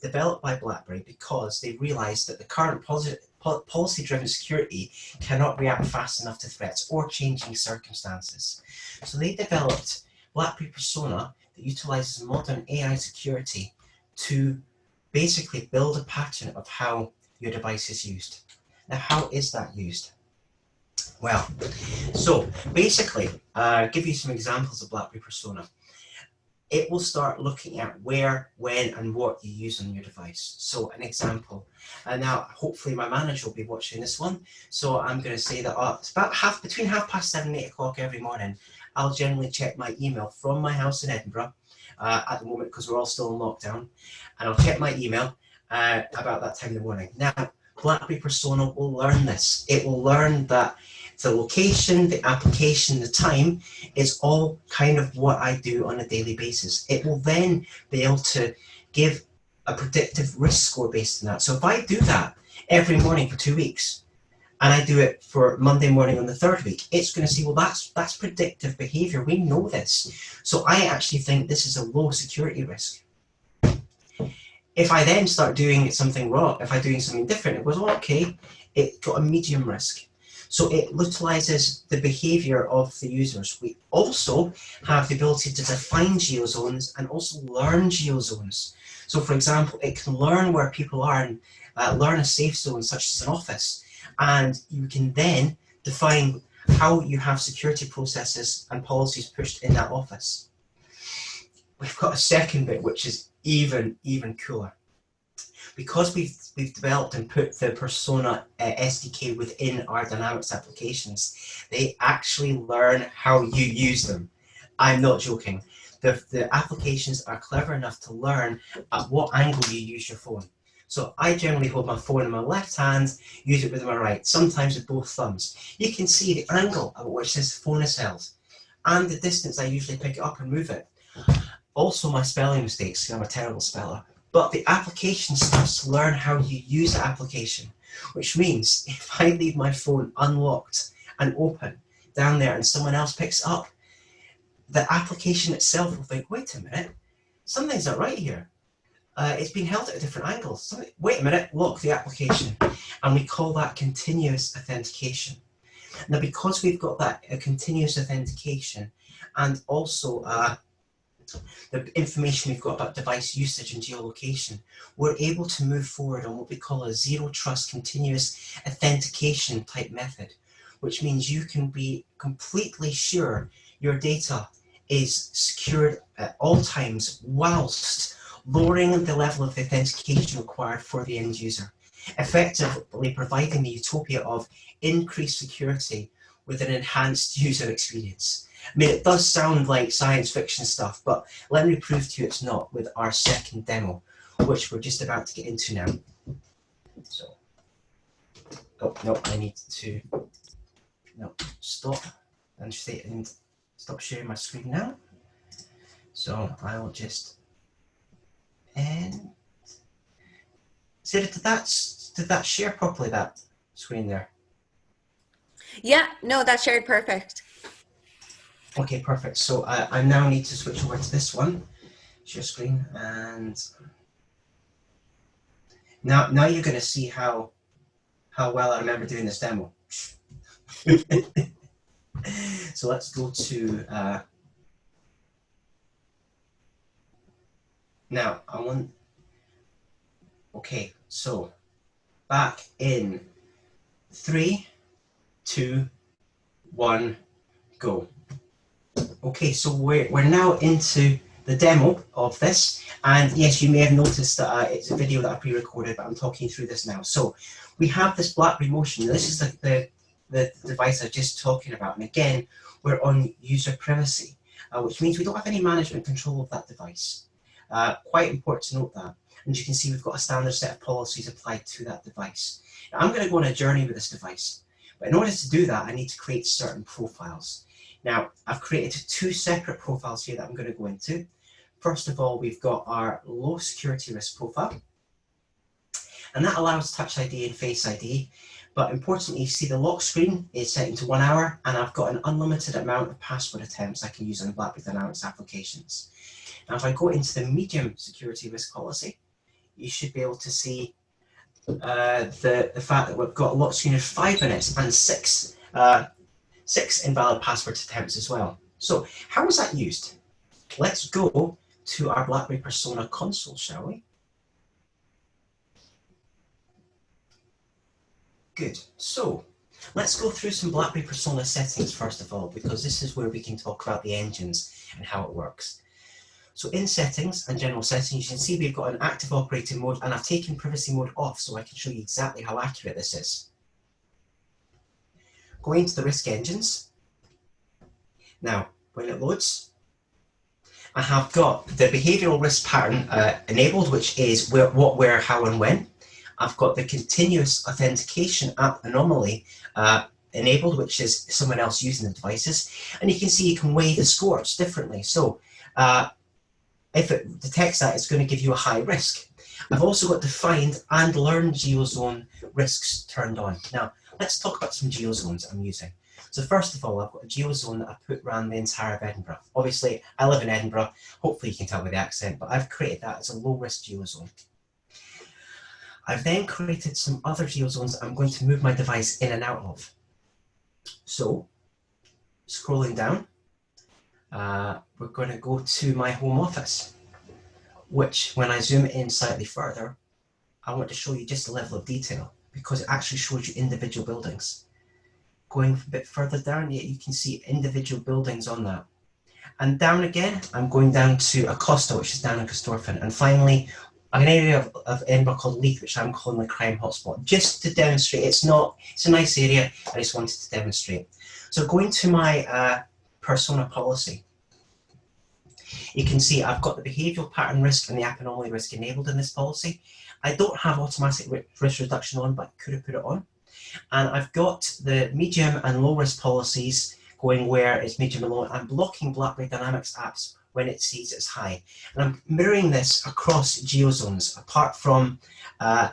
developed by BlackBerry because they realized that the current policy-driven security cannot react fast enough to threats or changing circumstances. So they developed BlackBerry Persona that utilizes modern AI security to basically build a pattern of how your device is used. Now, how is that used? Well, so basically, I'll give you some examples of BlackBerry Persona. It will start looking at where, when, and what you use on your device. So an example, and now hopefully my manager will be watching this one. So I'm going to say that it's about between 7:30 and 8 o'clock every morning. I'll generally check my email from my house in Edinburgh at the moment because we're all still in lockdown, and I'll check my email about that time in the morning. Now, BlackBerry Persona will learn this. It will learn that the location, the application, the time is all kind of what I do on a daily basis. It will then be able to give a predictive risk score based on that. So if I do that every morning for 2 weeks, and I do it for Monday morning on the third week, it's going to say, well, that's predictive behavior. We know this. So I actually think this is a low security risk. If I then start doing something wrong, if I'm doing something different, it goes, oh, okay, it got a medium risk. So it utilizes the behavior of the users. We also have the ability to define geozones and also learn geozones. So for example, it can learn where people are and learn a safe zone such as an office. And you can then define how you have security processes and policies pushed in that office. We've got a second bit, which is even cooler. Because we've developed and put the Persona SDK within our Dynamics applications, they actually learn how you use them. I'm not joking. The applications are clever enough to learn at what angle you use your phone. So I generally hold my phone in my left hand, use it with my right, sometimes with both thumbs. You can see the angle at which this phone is held and the distance I usually pick it up and move it. Also my spelling mistakes, I'm a terrible speller. But the application starts to learn how you use the application, which means if I leave my phone unlocked and open down there and someone else picks it up, the application itself will think, wait a minute, something's not right here. It's been held at a different angle. Wait a minute, lock the application. And we call that continuous authentication. Now, because we've got that continuous authentication and also the information we've got about device usage and geolocation, we're able to move forward on what we call a zero trust continuous authentication type method, which means you can be completely sure your data is secured at all times whilst lowering the level of authentication required for the end user, effectively providing the utopia of increased security with an enhanced user experience. I mean, it does sound like science fiction stuff, but let me prove to you it's not with our second demo, which we're just about to get into now. So, oh, no, I need to, no, stop and stop sharing my screen now. So I will just end. Sarah, did that share properly, that screen there? Yeah, no, that's shared perfect. Okay, perfect. So I now need to switch over to this one, share screen, and now you're going to see how well I remember doing this demo. So let's go to now. Okay, so back in 3, 2, 1, go. Okay, so we're now into the demo of this, and yes, you may have noticed that it's a video that I pre-recorded, but I'm talking through this now. So we have this BlackBerry Motion. This is the device I was just talking about, and again, we're on user privacy, which means we don't have any management control of that device. Quite important to note that. And you can see we've got a standard set of policies applied to that device. Now, I'm going to go on a journey with this device, but in order to do that, I need to create certain profiles. Now, I've created 2 separate profiles here that I'm going to go into. First of all, we've got our low security risk profile, and that allows Touch ID and Face ID. But importantly, you see the lock screen is set into 1 hour, and I've got an unlimited amount of password attempts I can use on BlackBerry Dynamics applications. Now, if I go into the medium security risk policy, you should be able to see the fact that we've got a lock screen of 5 minutes and 6 invalid password attempts as well. So how is that used? Let's go to our BlackBerry Persona console, shall we? Good. So let's go through some BlackBerry Persona settings first of all, because this is where we can talk about the engines and how it works. So in settings and general settings, you can see we've got an active operating mode, and I've taken privacy mode off so I can show you exactly how accurate this is. Going to the risk engines. Now, when it loads. I have got the behavioral risk pattern enabled, which is what, where, how, and when. I've got the continuous authentication app anomaly enabled, which is someone else using the devices. And you can see you can weigh the scores differently. So if it detects that, it's going to give you a high risk. I've also got the find and learn geozone risks turned on. Now, let's talk about some geozones I'm using. So first of all, I've got a geozone that I put around the entire of Edinburgh. Obviously, I live in Edinburgh. Hopefully you can tell by the accent, but I've created that as a low-risk geozone. I've then created some other geozones that I'm going to move my device in and out of. So, scrolling down, we're going to go to my home office, which when I zoom in slightly further, I want to show you just the level of detail because it actually shows you individual buildings. Going a bit further down, you can see individual buildings on that. And down again, I'm going down to Acosta, which is down in Corstorphine. And finally, an area of Edinburgh called Leith, which I'm calling the crime hotspot, just to demonstrate. It's a nice area, I just wanted to demonstrate. So going to my persona policy, you can see I've got the behavioural pattern risk and the app anomaly risk enabled in this policy. I don't have automatic risk reduction on, but I could have put it on. And I've got the medium and low risk policies going where it's medium and low. I'm blocking BlackBerry Dynamics apps when it sees it's high. And I'm mirroring this across geozones, apart from I'm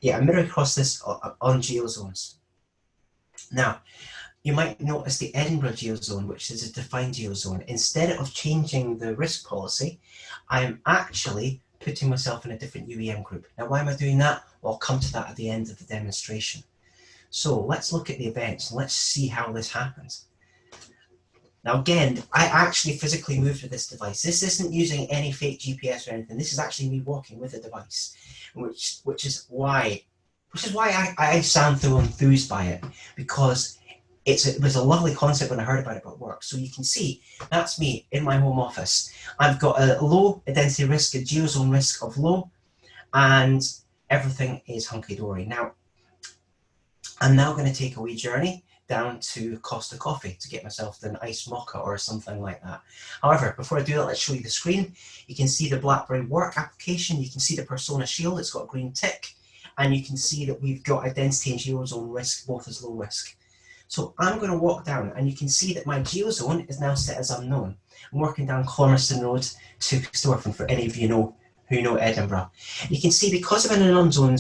mirroring across this on geozones. Now, you might notice the Edinburgh geozone, which is a defined geozone. Instead of changing the risk policy, I'm actually putting myself in a different UEM group. Now, why am I doing that? Well, I'll come to that at the end of the demonstration. So let's look at the events and let's see how this happens. Now, again, I actually physically moved with this device. This isn't using any fake GPS or anything. This is actually me walking with the device, which is why I sound so enthused by it, because it was a lovely concept when I heard about it at work. So you can see that's me in my home office. I've got a low identity risk, a geozone risk of low, and everything is hunky-dory. Now, I'm now going to take a wee journey down to Costa Coffee to get myself an iced mocha or something like that. However, before I do that, let's show you the screen. You can see the BlackBerry Work application. You can see the Persona Shield. It's got a green tick. And you can see that we've got identity and geozone risk both as low risk. So I'm going to walk down, and you can see that my geozone is now set as unknown. I'm working down Clomerston Road to Corstorphine, for any of you who know Edinburgh. You can see because I'm in an unknown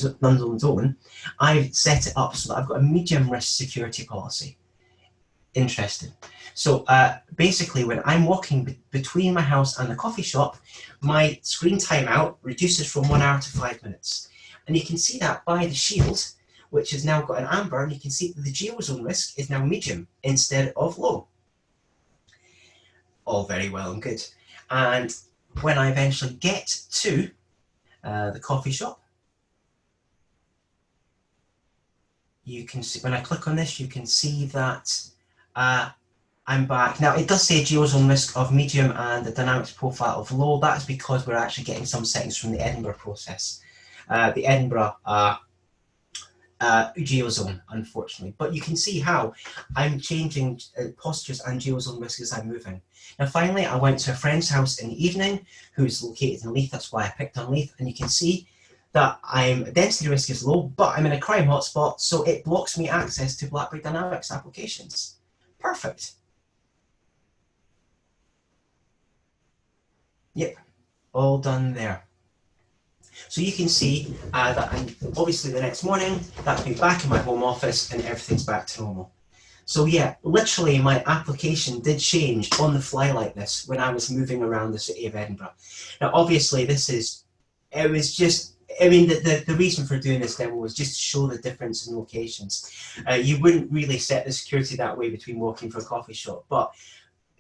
zone, I've set it up so that I've got a medium risk security policy. Interesting. So basically, when I'm walking between my house and the coffee shop, my screen timeout reduces from 1 hour to 5 minutes. And you can see that by the shield, which has now got an amber, and you can see that the geozone risk is now medium instead of low. All very well and good. And when I eventually get to the coffee shop, you can see, when I click on this, you can see that I'm back. Now, it does say geozone risk of medium and the dynamics profile of low. That's because we're actually getting some settings from the Edinburgh process. The Edinburgh geozone, unfortunately. But you can see how I'm changing postures and geozone risk as I'm moving. Now, finally, I went to a friend's house in the evening who's located in Leith. That's why I picked on Leith. And you can see that density risk is low, but I'm in a crime hotspot, so it blocks me access to BlackBerry Dynamics applications. Perfect. Yep, all done there. So you can see that I'm obviously the next morning, that's me back in my home office and everything's back to normal. So yeah, literally my application did change on the fly like this when I was moving around the city of Edinburgh. Now obviously the reason for doing this demo was just to show the difference in locations. You wouldn't really set the security that way between walking for a coffee shop, but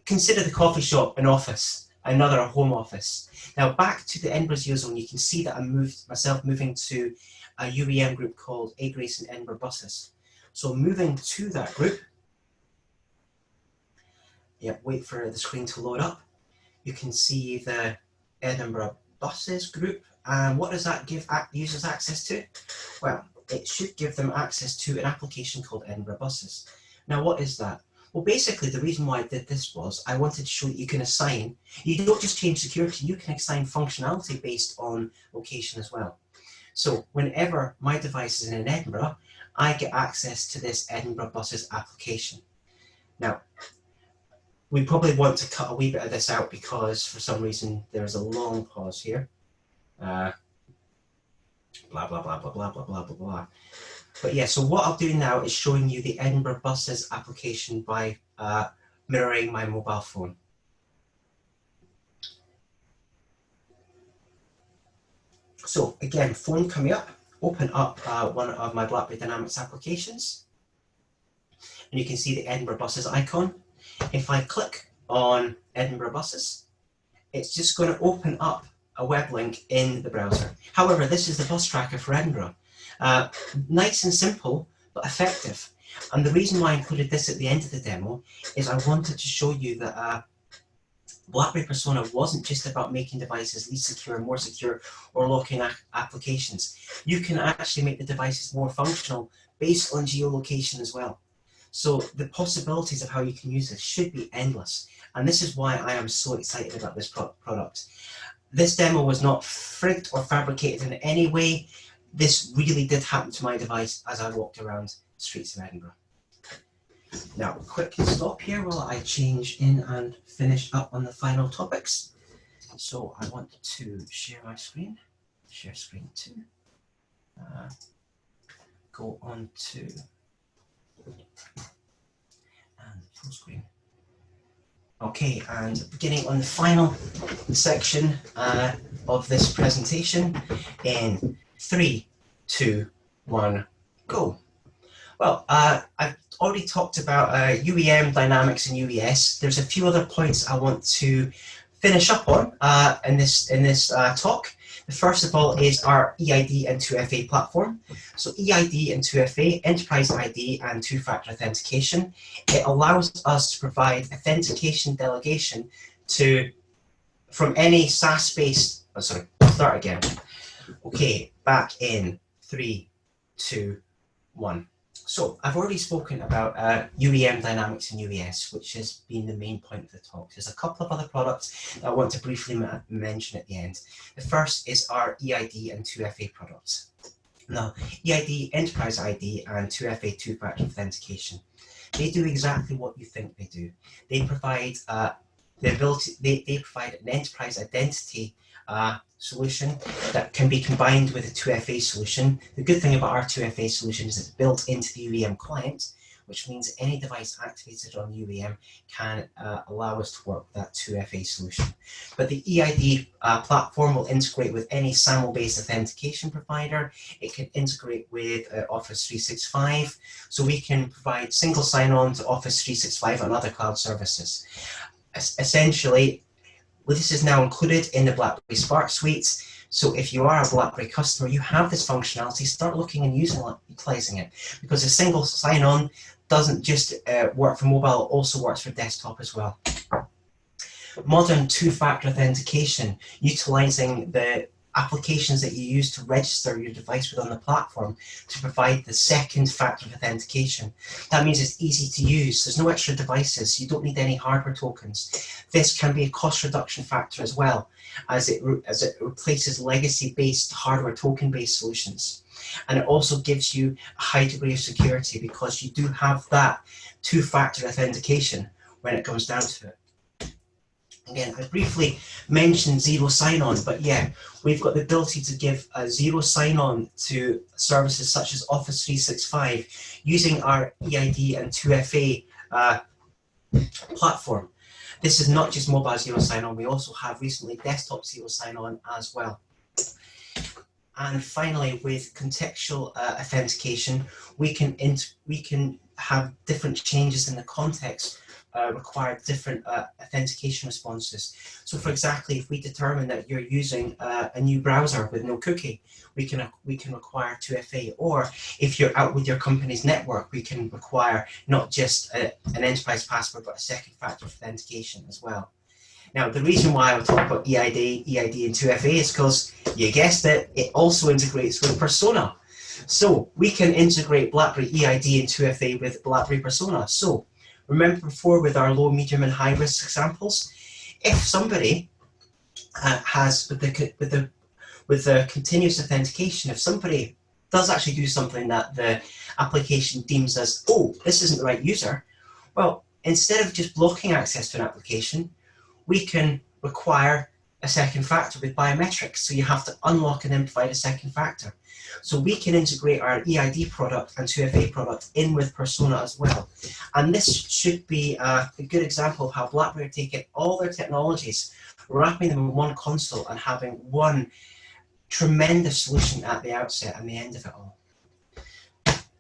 consider the coffee shop an office, another a home office. Now back to the Edinburgh geozone, you can see that I'm moving to a UEM group called Grayson Edinburgh Buses. So moving to that group, wait for the screen to load up. You can see the Edinburgh Buses group. And what does that give users access to? Well, it should give them access to an application called Edinburgh Buses. Now, what is that? Well, basically, the reason why I did this was I wanted to show that you can assign, you don't just change security, you can assign functionality based on location as well. So whenever my device is in Edinburgh, I get access to this Edinburgh Buses application. Now, we probably want to cut a wee bit of this out because for some reason there's a long pause here. Blah, blah, blah, blah, blah, blah, blah, blah, blah. But yeah, so what I'll do now is showing you the Edinburgh Buses application by mirroring my mobile phone. So again, phone coming up, open up one of my BlackBerry Dynamics applications, and you can see the Edinburgh Buses icon. If I click on Edinburgh Buses, it's just going to open up a web link in the browser. However, this is the bus tracker for Edinburgh. Nice and simple, but effective. And the reason why I included this at the end of the demo is I wanted to show you that BlackBerry Persona wasn't just about making devices least secure, more secure, or locking applications. You can actually make the devices more functional based on geolocation as well. So the possibilities of how you can use this should be endless. And this is why I am so excited about this product. This demo was not frigged or fabricated in any way. This really did happen to my device as I walked around the streets of Edinburgh. Now, quick stop here while I change in and finish up on the final topics. So I want to share my screen, share screen 2, go on to and full screen. Okay, and beginning on the final section of this presentation in 3, 2, 1, go. Well, I've already talked about UEM Dynamics and UES. There's a few other points I want to finish up on in this talk. The first of all is our EID and 2FA platform. So EID and 2FA, Enterprise ID and two-factor authentication. It allows us to provide authentication delegation from any SaaS-based, start again. Okay, back in 3, 2, 1. So I've already spoken about UEM Dynamics and UES, which has been the main point of the talk. There's a couple of other products that I want to briefly mention at the end. The first is our EID and 2FA products. Now, EID, Enterprise ID, and 2FA two-factor authentication. They do exactly what you think they do. They provide the ability. They provide an enterprise identity solution that can be combined with a 2FA solution. The good thing about our 2FA solution is it's built into the UEM client, which means any device activated on UEM can allow us to work with that 2FA solution. But the EID platform will integrate with any SAML-based authentication provider. It can integrate with Office 365, so we can provide single sign-on to Office 365 and other cloud services. Essentially, this is now included in the BlackBerry Spark suite. So if you are a BlackBerry customer, you have this functionality, start looking and utilizing it, because a single sign-on doesn't just work for mobile, it also works for desktop as well. Modern two-factor authentication, utilizing the applications that you use to register your device within the platform to provide the second factor of authentication. That means it's easy to use. There's no extra devices. You don't need any hardware tokens. This can be a cost reduction factor as well, as it replaces legacy-based hardware token-based solutions. And it also gives you a high degree of security because you do have that two-factor authentication when it comes down to it. Again, I briefly mentioned zero sign-on, but yeah, we've got the ability to give a zero sign-on to services such as Office 365 using our EID and 2FA platform. This is not just mobile zero sign-on, we also have recently desktop zero sign-on as well. And finally, with contextual authentication, we can have different changes in the context require different authentication responses. So for example, if we determine that you're using a new browser with no cookie, we can require 2FA. Or if you're out with your company's network, we can require not just an enterprise password, but a second factor authentication as well. Now, the reason why I talk about EID and 2FA is because, you guessed it, it also integrates with Persona. So we can integrate BlackBerry EID and 2FA with BlackBerry Persona. So Remember before with our low, medium, and high risk examples, if somebody has with the continuous authentication, if somebody does actually do something that the application deems as, oh, this isn't the right user, well, instead of just blocking access to an application, we can require a second factor with biometrics. So you have to unlock and then provide a second factor. So we can integrate our EID product and 2FA product in with Persona as well. And this should be a good example of how BlackBerry are taking all their technologies, wrapping them in one console and having one tremendous solution at the outset and the end of it all.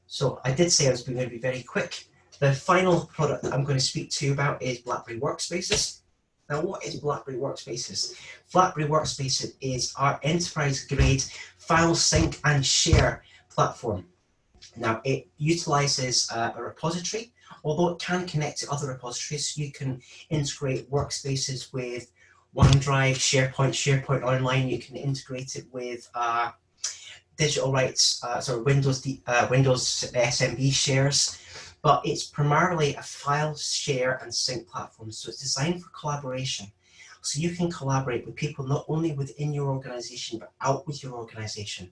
So I did say I was going to be very quick. The final product that I'm going to speak to you about is BlackBerry Workspaces. Now, what is BlackBerry Workspaces? BlackBerry Workspaces is our enterprise-grade file sync and share platform. Now, it utilizes a repository, although it can connect to other repositories. You can integrate Workspaces with OneDrive, SharePoint Online. You can integrate it with digital rights, Windows SMB shares. But it's primarily a file share and sync platform. So it's designed for collaboration. So you can collaborate with people not only within your organization, but out with your organization.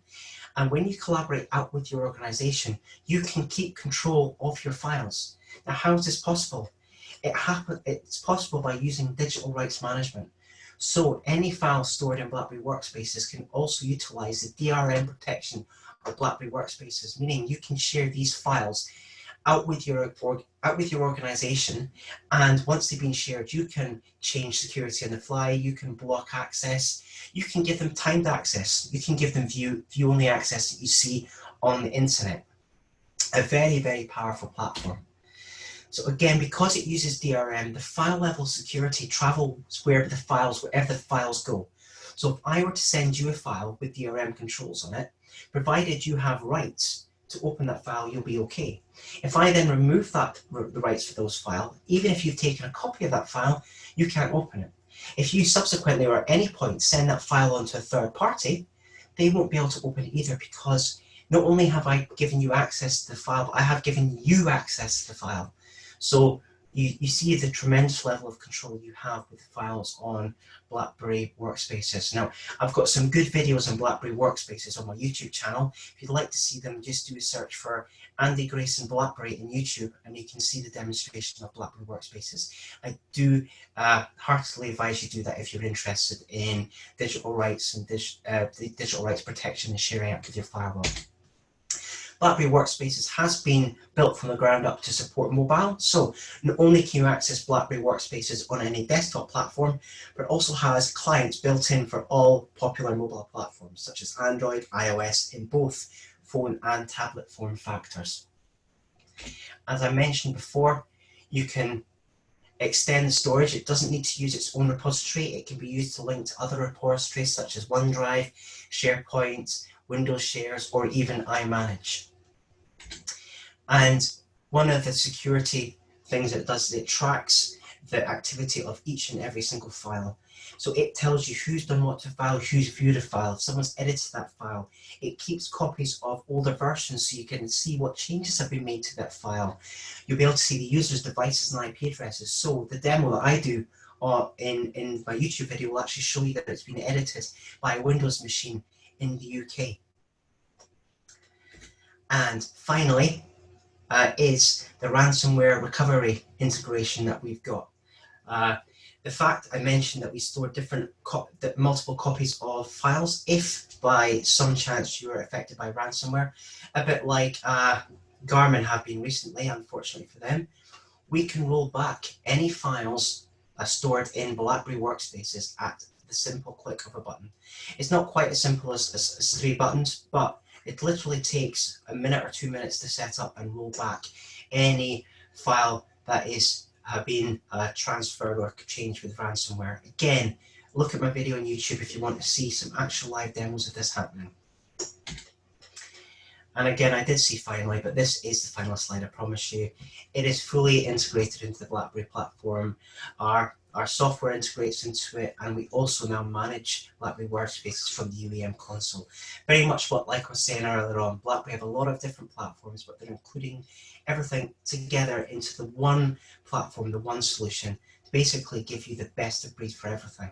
And when you collaborate out with your organization, you can keep control of your files. Now, how is this possible? It's possible by using digital rights management. So any file stored in BlackBerry Workspaces can also utilize the DRM protection of BlackBerry Workspaces, meaning you can share these files out with your organization, and once they've been shared, you can change security on the fly, you can block access, you can give them timed access, you can give them view-only access that you see on the internet. A very, very powerful platform. So again, because it uses DRM, the file level security travels wherever the files go. So if I were to send you a file with DRM controls on it, provided you have rights to open that file, you'll be okay. If I then remove the rights for those files, even if you've taken a copy of that file, you can't open it. If you subsequently or at any point send that file on to a third party, they won't be able to open it either, because not only have I given you access to the file, but I have given you access to the file. So you see the tremendous level of control you have with files on BlackBerry Workspaces. Now, I've got some good videos on BlackBerry Workspaces on my YouTube channel. If you'd like to see them, just do a search for Andy Grayson BlackBerry in YouTube, and you can see the demonstration of BlackBerry Workspaces. I do heartily advise you do that if you're interested in digital rights and digital rights protection and sharing out with your firewall. BlackBerry Workspaces has been built from the ground up to support mobile, so not only can you access BlackBerry Workspaces on any desktop platform, but it also has clients built in for all popular mobile platforms such as Android, iOS, in both phone and tablet form factors. As I mentioned before, you can extend the storage. It doesn't need to use its own repository. It can be used to link to other repositories such as OneDrive, SharePoint, Windows Shares, or even iManage. And one of the security things that it does is it tracks the activity of each and every single file. So it tells you who's done what to file, who's viewed a file, if someone's edited that file. It keeps copies of older versions so you can see what changes have been made to that file. You'll be able to see the user's devices and IP addresses. So the demo that I do in my YouTube video will actually show you that it's been edited by a Windows machine in the UK. And finally is the ransomware recovery integration that we've got. The fact I mentioned that we store multiple copies of files, if by some chance you are affected by ransomware, a bit like Garmin have been recently, unfortunately for them, we can roll back any files stored in BlackBerry Workspaces at the simple click of a button. It's not quite as simple as 3 buttons, but it literally takes a minute or 2 minutes to set up and roll back any file that is been transferred or changed with ransomware. Again, look at my video on YouTube if you want to see some actual live demos of this happening. And again, I did see finally, but this is the final slide, I promise you. It is fully integrated into the BlackBerry platform. Our software integrates into it, and we also now manage BlackBerry Workspaces from the UEM console. Very much what, like I was saying earlier on, BlackBerry have a lot of different platforms, but they're including everything together into the one platform, the one solution, to basically give you the best of breed for everything.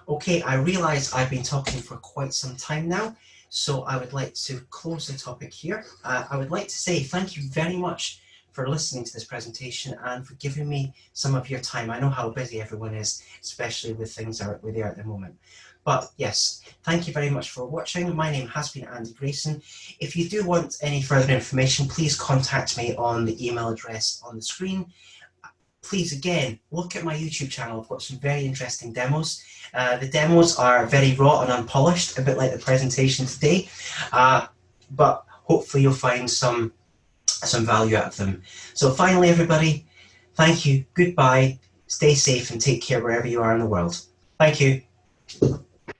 Okay, I realize I've been talking for quite some time now, so I would like to close the topic here. I would like to say thank you very much for listening to this presentation and for giving me some of your time. I know how busy everyone is, especially with things where they are at the moment. But yes, thank you very much for watching. My name has been Andy Grayson. If you do want any further information, please contact me on the email address on the screen. Please, again, look at my YouTube channel. I've got some very interesting demos. The demos are very raw and unpolished, a bit like the presentation today, but hopefully you'll find some value out of them. So finally, everybody, thank you, goodbye, stay safe and take care wherever you are in the world. Thank you.